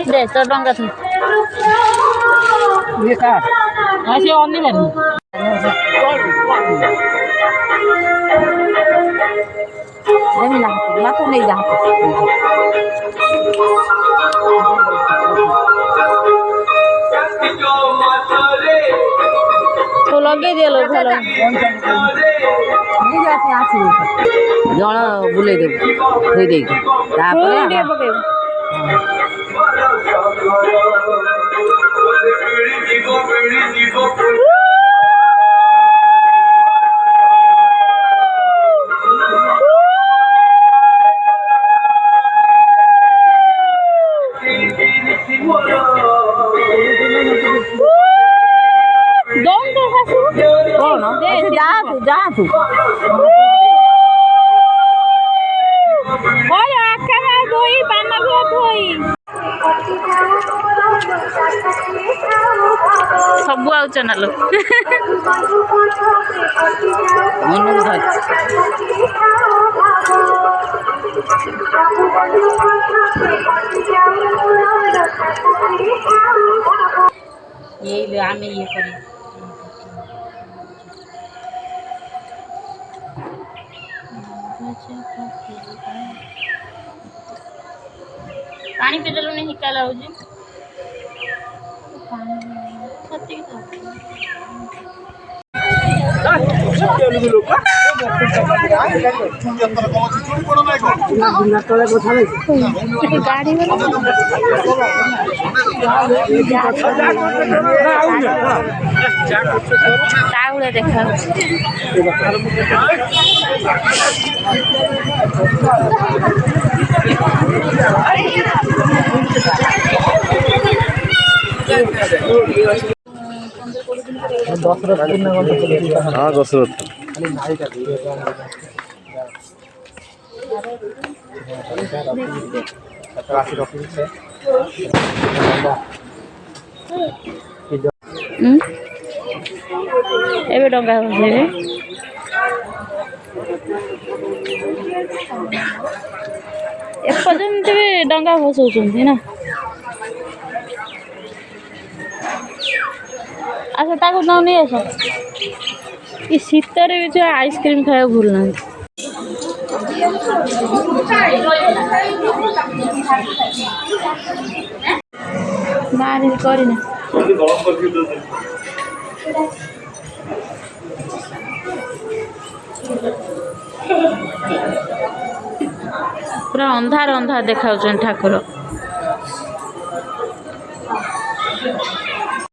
दे तो डंगा थी ये का ऐसे और नहीं करनी जमीन ना तो नहीं जा तो लगे दिए लोग भलो नहीं जाते आसी जण बुले दे थई दे तापर वीडियो पकेब दौड़ दे सासू कौन जा तू और आखरा धोई पाना भी धोई सब आउ चैनल मन धर ये आमे ये करी पानी पिदेलु नहीं हिका लाउजी गाड़ी देखा हाँ दशरथ एबे डंगा बसेबे एपर्यंत भी डंगा बसौଛନ୍ତି ना अच्छा ताको नाउ नहीं आस ये शीतर भी जो आइसक्रीम खाया भूलना बाहर करना पूरा अंधार अंधार देखा ठाकुर